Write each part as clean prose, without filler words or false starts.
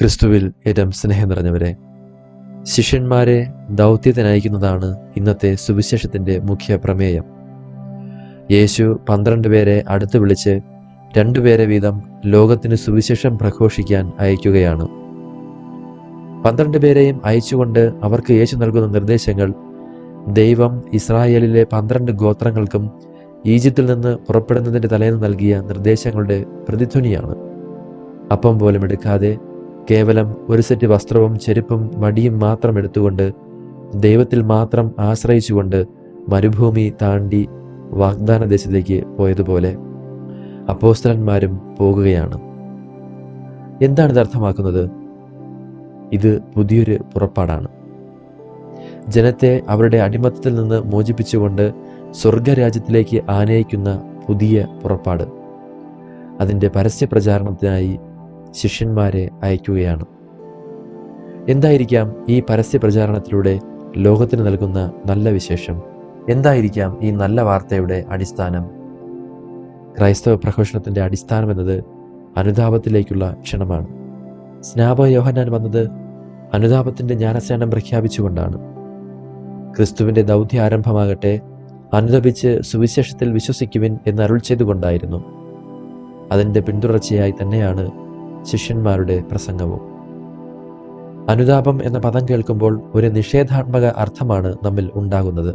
ക്രിസ്തുവിൽ ഏറ്റവും സ്നേഹം നിറഞ്ഞവരെ, ശിഷ്യന്മാരെ ദൗത്യത്തിനയക്കുന്നതാണ് ഇന്നത്തെ സുവിശേഷത്തിൻ്റെ മുഖ്യ പ്രമേയം. യേശു 12 പേരെ അടുത്ത് വിളിച്ച് 2 പേരെ വീതം ലോകത്തിന് സുവിശേഷം പ്രഘോഷിക്കാൻ അയക്കുകയാണ്. 12 പേരെയും അയച്ചുകൊണ്ട് അവർക്ക് യേശു നൽകുന്ന നിർദ്ദേശങ്ങൾ ദൈവം ഇസ്രായേലിലെ 12 ഗോത്രങ്ങൾക്കും ഈജിപ്തിൽ നിന്ന് പുറപ്പെടുന്നതിൻ്റെ തലേന്ന് നൽകിയ നിർദ്ദേശങ്ങളുടെ പ്രതിധ്വനിയാണ്. അപ്പം പോലും എടുക്കാതെ കേവലം ഒരു സെറ്റ് വസ്ത്രവും ചെരുപ്പും വടിയും മാത്രം എടുത്തുകൊണ്ട് ദൈവത്തിൽ മാത്രം ആശ്രയിച്ചുകൊണ്ട് മരുഭൂമി താണ്ടി വാഗ്ദാന ദേശത്തേക്ക് പോയതുപോലെ അപ്പോസ്തലന്മാരും പോകുകയാണ്. എന്താണ് ഇത് അർത്ഥമാക്കുന്നത്? ഇത് പുതിയൊരു പുറപ്പാടാണ്. ജനത്തെ അവരുടെ അടിമത്തത്തിൽ നിന്ന് മോചിപ്പിച്ചുകൊണ്ട് സ്വർഗരാജ്യത്തിലേക്ക് ആനയിക്കുന്ന പുതിയ പുറപ്പാട്. അതിൻ്റെ പരസ്യ പ്രചാരണത്തിനായി ശിഷ്യന്മാരെ അയക്കുകയാണ്. എന്തായിരിക്കാം ഈ പരസ്യ പ്രചാരണത്തിലൂടെ ലോകത്തിന് നൽകുന്ന നല്ല വിശേഷം? എന്തായിരിക്കാം ഈ നല്ല വാർത്തയുടെ അടിസ്ഥാനം? ക്രൈസ്തവ പ്രഘോഷണത്തിൻ്റെ അടിസ്ഥാനം എന്നത് അനുതാപത്തിലേക്കുള്ള ക്ഷണമാണ്. സ്നാപക യോഹന്നാൻ വന്നത് അനുതാപത്തിൻ്റെ ജ്ഞാനസ്നാനം പ്രഖ്യാപിച്ചുകൊണ്ടാണ്. ക്രിസ്തുവിൻ്റെ ദൗത്യ ആരംഭമാകട്ടെ അനുതപിച്ച് സുവിശേഷത്തിൽ വിശ്വസിക്കുവിൻ എന്ന് അരുൾ ചെയ്തുകൊണ്ടായിരുന്നു. അതിൻ്റെ പിന്തുടർച്ചയായി തന്നെയാണ് ശിഷ്യന്മാരുടെ പ്രസംഗവും. അനുതാപം എന്ന പദം കേൾക്കുമ്പോൾ ഒരു നിഷേധാത്മക അർത്ഥമാണ് നമ്മിൽ ഉണ്ടാകുന്നത്.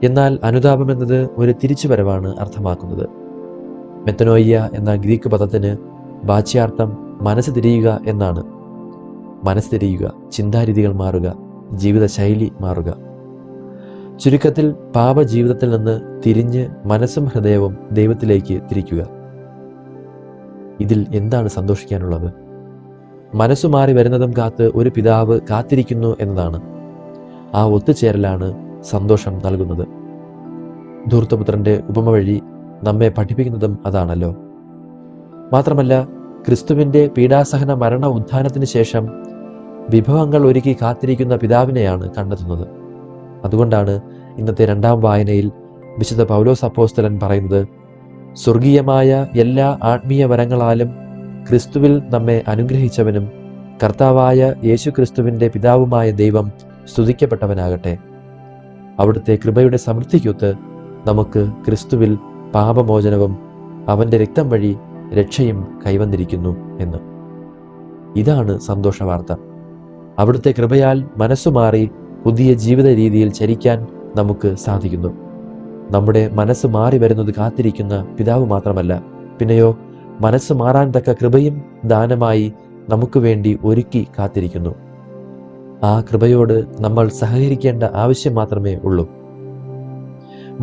എന്നാൽ അനുതാപം എന്നത് ഒരു തിരിച്ചുവരവാണ് അർത്ഥമാക്കുന്നത്. മെത്തനോയ്യ എന്ന ഗ്രീക്ക് പദത്തിന് വാച്യാർത്ഥം മനസ്സ് തിരിയുക എന്നാണ്. മനസ്സ് തിരിയുക, ചിന്താരീതികൾ മാറുക, ജീവിതശൈലി മാറുക. ചുരുക്കത്തിൽ പാപജീവിതത്തിൽ നിന്ന് തിരിഞ്ഞ് മനസ്സും ഹൃദയവും ദൈവത്തിലേക്ക് തിരിക്കുക. ഇതിൽ എന്താണ് സന്തോഷിക്കാനുള്ളത്? മനസ്സു മാറി വരുന്നതും കാത്ത് ഒരു പിതാവ് കാത്തിരിക്കുന്നു എന്നതാണ്. ആ ഒത്തുചേരലാണ് സന്തോഷം നൽകുന്നത്. ധൂർത്തപുത്രന്റെ ഉപമ വഴി നമ്മെ പഠിപ്പിക്കുന്നതും അതാണല്ലോ. മാത്രമല്ല, ക്രിസ്തുവിൻ്റെ പീഡാസഹന മരണ ഉത്ഥാനത്തിന് ശേഷം വിഭവങ്ങൾ ഒരുക്കി കാത്തിരിക്കുന്ന പിതാവിനെയാണ് കണ്ടെത്തുന്നത്. അതുകൊണ്ടാണ് ഇന്നത്തെ 2ാം വായനയിൽ വിശുദ്ധ പൗലോസ് അപ്പോസ്തലൻ പറയുന്നത്, സ്വർഗീയമായ എല്ലാ ആത്മീയ വരങ്ങളാലും ക്രിസ്തുവിൽ നമ്മെ അനുഗ്രഹിച്ചവനും കർത്താവായ യേശു ക്രിസ്തുവിൻ്റെ പിതാവുമായ ദൈവം സ്തുതിക്കപ്പെട്ടവനാകട്ടെ. അവിടുത്തെ കൃപയുടെ സമൃദ്ധിക്കൊത്ത് നമുക്ക് ക്രിസ്തുവിൽ പാപമോചനവും അവൻ്റെ രക്തം വഴി രക്ഷയും കൈവന്നിരിക്കുന്നു എന്ന്. ഇതാണ് സന്തോഷവാർത്ത. അവിടുത്തെ കൃപയാൽ മനസ്സുമാറി പുതിയ ജീവിത രീതിയിൽ ചരിക്കാൻ നമുക്ക് സാധിക്കുന്നു. നമ്മുടെ മനസ്സ് മാറി വരുന്നത് കാത്തിരിക്കുന്ന പിതാവ് മാത്രമല്ല, പിന്നെയോ മനസ്സ് മാറാൻ തക്ക കൃപയും ദാനമായി നമുക്ക് വേണ്ടി ഒരുക്കി കാത്തിരിക്കുന്നു. ആ കൃപയോട് നമ്മൾ സഹകരിക്കേണ്ട ആവശ്യം മാത്രമേ ഉള്ളൂ.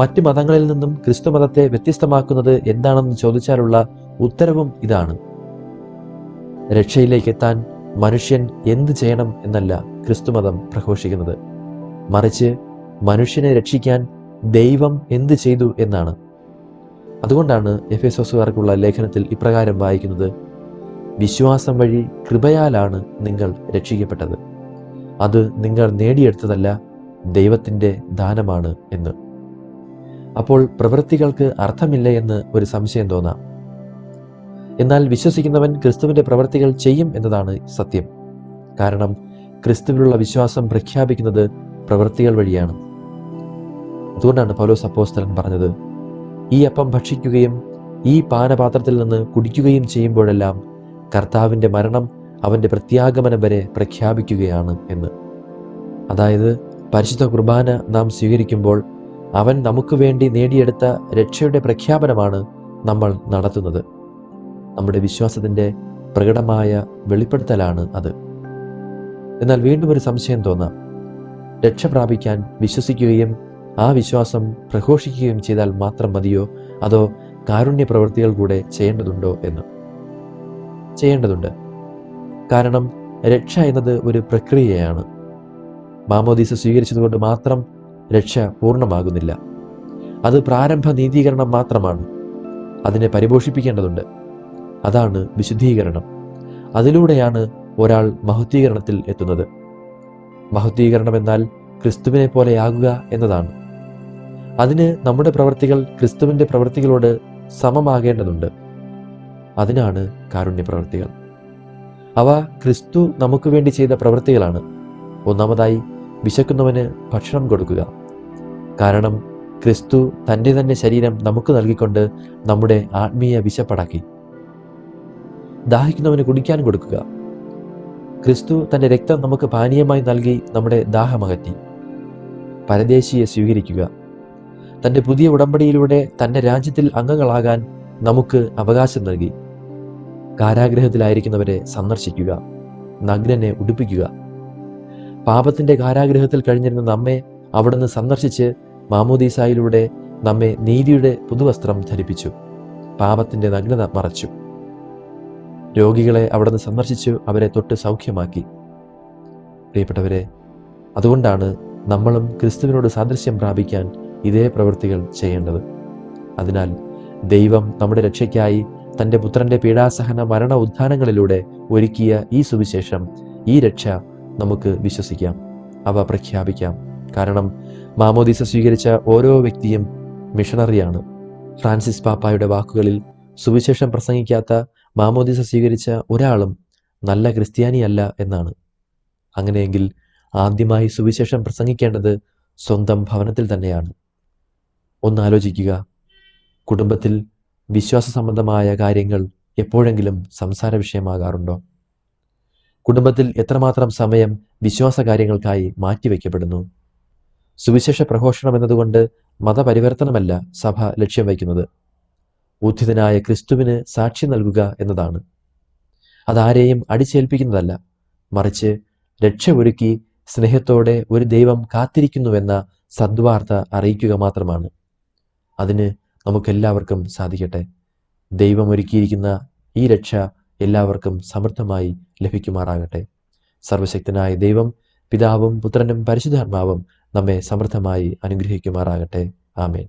മറ്റ് മതങ്ങളിൽ നിന്നും ക്രിസ്തു മതത്തെ വ്യത്യസ്തമാക്കുന്നത് എന്താണെന്ന് ചോദിച്ചാലുള്ള ഉത്തരവും ഇതാണ്. രക്ഷയിലേക്ക് എത്താൻ മനുഷ്യൻ എന്ത് ചെയ്യണം എന്നല്ല ക്രിസ്തുമതം പ്രഘോഷിക്കുന്നത്, മറിച്ച് മനുഷ്യനെ രക്ഷിക്കാൻ ദൈവം എന്ത് ചെയ്തു എന്നാണ്. അതുകൊണ്ടാണ് എഫെസോസുകാർക്കുള്ള ലേഖനത്തിൽ ഇപ്രകാരം വായിക്കുന്നത്, വിശ്വാസം വഴി കൃപയാലാണ് നിങ്ങൾ രക്ഷിക്കപ്പെട്ടത്, അത് നിങ്ങൾ നേടിയെടുത്തതല്ല, ദൈവത്തിൻ്റെ ദാനമാണ് എന്ന്. അപ്പോൾ പ്രവൃത്തികൾക്ക് അർത്ഥമില്ല എന്ന് ഒരു സംശയം തോന്നാം. എന്നാൽ വിശ്വസിക്കുന്നവൻ ക്രിസ്തുവിൻ്റെ പ്രവൃത്തികൾ ചെയ്യും എന്നതാണ് സത്യം. കാരണം ക്രിസ്തുവിലുള്ള വിശ്വാസം പ്രഖ്യാപിക്കുന്നത് പ്രവൃത്തികൾ വഴിയാണ്. അതുകൊണ്ടാണ് പൗലോസ് അപ്പോസ്തലൻ പറഞ്ഞത്, ഈ അപ്പം ഭക്ഷിക്കുകയും ഈ പാനപാത്രത്തിൽ നിന്ന് കുടിക്കുകയും ചെയ്യുമ്പോഴെല്ലാം കർത്താവിൻ്റെ മരണം അവൻ്റെ പ്രത്യാഗമനം വരെ പ്രഖ്യാപിക്കുകയാണ് എന്ന്. അതായത് പരിശുദ്ധ കുർബാന നാം സ്വീകരിക്കുമ്പോൾ അവൻ നമുക്ക് വേണ്ടി നേടിയെടുത്ത രക്ഷയുടെ പ്രഖ്യാപനമാണ് നമ്മൾ നടത്തുന്നത്. നമ്മുടെ വിശ്വാസത്തിൻ്റെ പ്രകടമായ വെളിപ്പെടുത്തലാണ് അത്. എന്നാൽ വീണ്ടും ഒരു സംശയം തോന്നാം, രക്ഷ പ്രാപിക്കാൻ വിശ്വസിക്കുകയും ആ വിശ്വാസം പ്രഘോഷിക്കുകയും ചെയ്താൽ മാത്രം മതിയോ, അതോ കാരുണ്യ പ്രവൃത്തികൾ കൂടെ ചെയ്യേണ്ടതുണ്ടോ എന്ന്? ചെയ്യേണ്ടതുണ്ട്. കാരണം രക്ഷ എന്നത് ഒരു പ്രക്രിയയാണ്. മാമോദീസ സ്വീകരിച്ചതുകൊണ്ട് മാത്രം രക്ഷ പൂർണ്ണമാകുന്നില്ല. അത് പ്രാരംഭ നീതീകരണം മാത്രമാണ്. അതിനെ പരിപോഷിപ്പിക്കേണ്ടതുണ്ട്. അതാണ് വിശുദ്ധീകരണം. അതിലൂടെയാണ് ഒരാൾ മഹത്വീകരണത്തിൽ എത്തുന്നത്. മഹത്വീകരണം എന്നാൽ ക്രിസ്തുവിനെ പോലെയാകുക എന്നതാണ്. അതിന് നമ്മുടെ പ്രവൃത്തികൾ ക്രിസ്തുവിൻ്റെ പ്രവൃത്തികളോട് സമമാകേണ്ടതുണ്ട്. അതിനാണ് കാരുണ്യ പ്രവൃത്തികൾ. അവ ക്രിസ്തു നമുക്ക് വേണ്ടി ചെയ്ത പ്രവൃത്തികളാണ്. ഒന്നാമതായി, വിശക്കുന്നവന് ഭക്ഷണം കൊടുക്കുക. കാരണം ക്രിസ്തു തൻ്റെ തന്നെ ശരീരം നമുക്ക് നൽകിക്കൊണ്ട് നമ്മുടെ ആത്മീയ വിശപ്പടക്കി. ദാഹിക്കുന്നവന് കുടിക്കാൻ കൊടുക്കുക. ക്രിസ്തു തൻ്റെ രക്തം നമുക്ക് പാനീയമായി നൽകി നമ്മുടെ ദാഹമകറ്റി. പരദേശിയെ സ്വീകരിക്കുക. തൻ്റെ പുതിയ ഉടമ്പടിയിലൂടെ തൻ്റെ രാജ്യത്തിൽ അംഗങ്ങളാകാൻ നമുക്ക് അവകാശം നൽകി. കാരാഗ്രഹത്തിലായിരിക്കുന്നവരെ സന്ദർശിക്കുക. നഗ്നനെ ഉടുപ്പിക്കുക. പാപത്തിൻ്റെ കാരാഗ്രഹത്തിൽ കഴിഞ്ഞിരുന്ന നമ്മെ അവിടുന്ന് സന്ദർശിച്ച് മാമോദീസായിലൂടെ നമ്മെ നീതിയുടെ പുതുവസ്ത്രം ധരിപ്പിച്ചു. പാപത്തിൻ്റെ നഗ്നത മറച്ചു. രോഗികളെ അവിടുന്ന് സന്ദർശിച്ചു അവരെ തൊട്ട് സൗഖ്യമാക്കി. പ്രിയപ്പെട്ടവരെ, അതുകൊണ്ടാണ് നമ്മളും ക്രിസ്തുവിനോട് സാദൃശ്യം പ്രാപിക്കാൻ ഇതേ പ്രവൃത്തികൾ ചെയ്യേണ്ടത്. അതിനാൽ ദൈവം നമ്മുടെ രക്ഷയ്ക്കായി തൻ്റെ പുത്രൻ്റെ പീഡാസഹന മരണ ഉത്ഥാനങ്ങളിലൂടെ ഒരുക്കിയ ഈ സുവിശേഷം, ഈ രക്ഷ നമുക്ക് വിശ്വസിക്കാം, അവ പ്രഖ്യാപിക്കാം. കാരണം മാമോദീസ സ്വീകരിച്ച ഓരോ വ്യക്തിയും മിഷണറിയാണ്. ഫ്രാൻസിസ് പാപ്പായുടെ വാക്കുകളിൽ, സുവിശേഷം പ്രസംഗിക്കാത്ത മാമോദീസ സ്വീകരിച്ച ഒരാളും നല്ല ക്രിസ്ത്യാനിയല്ല എന്നാണ്. അങ്ങനെയെങ്കിൽ ആദ്യമായി സുവിശേഷം പ്രസംഗിക്കേണ്ടത് സ്വന്തം ഭവനത്തിൽ തന്നെയാണ്. ഒന്നാലോചിക്കുക, കുടുംബത്തിൽ വിശ്വാസ സംബന്ധമായ കാര്യങ്ങൾ എപ്പോഴെങ്കിലും സംസാര വിഷയമാകാറുണ്ടോ? കുടുംബത്തിൽ എത്രമാത്രം സമയം വിശ്വാസ കാര്യങ്ങൾക്കായി മാറ്റിവെക്കപ്പെടുന്നു? സുവിശേഷ പ്രഘോഷണം എന്നതുകൊണ്ട് മതപരിവർത്തനമല്ല സഭ ലക്ഷ്യം വയ്ക്കുന്നത്. ഉത്ഥിതനായ ക്രിസ്തുവിന് സാക്ഷി നൽകുക എന്നതാണ്. അതാരെയും അടിച്ചേൽപ്പിക്കുന്നതല്ല, മറിച്ച് രക്ഷ ഒരുക്കി സ്നേഹത്തോടെ ഒരു ദൈവം കാത്തിരിക്കുന്നുവെന്ന സദ്വാർത്ത അറിയിക്കുക മാത്രമാണ്. അതിന് നമുക്കെല്ലാവർക്കും സാധിക്കട്ടെ. ദൈവം ഒരുക്കിയിരിക്കുന്ന ഈ രക്ഷ എല്ലാവർക്കും സമൃദ്ധമായി ലഭിക്കുമാറാകട്ടെ. സർവശക്തനായ ദൈവം, പിതാവും പുത്രനും പരിശുദ്ധാത്മാവും നമ്മെ സമൃദ്ധമായി അനുഗ്രഹിക്കുമാറാകട്ടെ. ആമേൻ.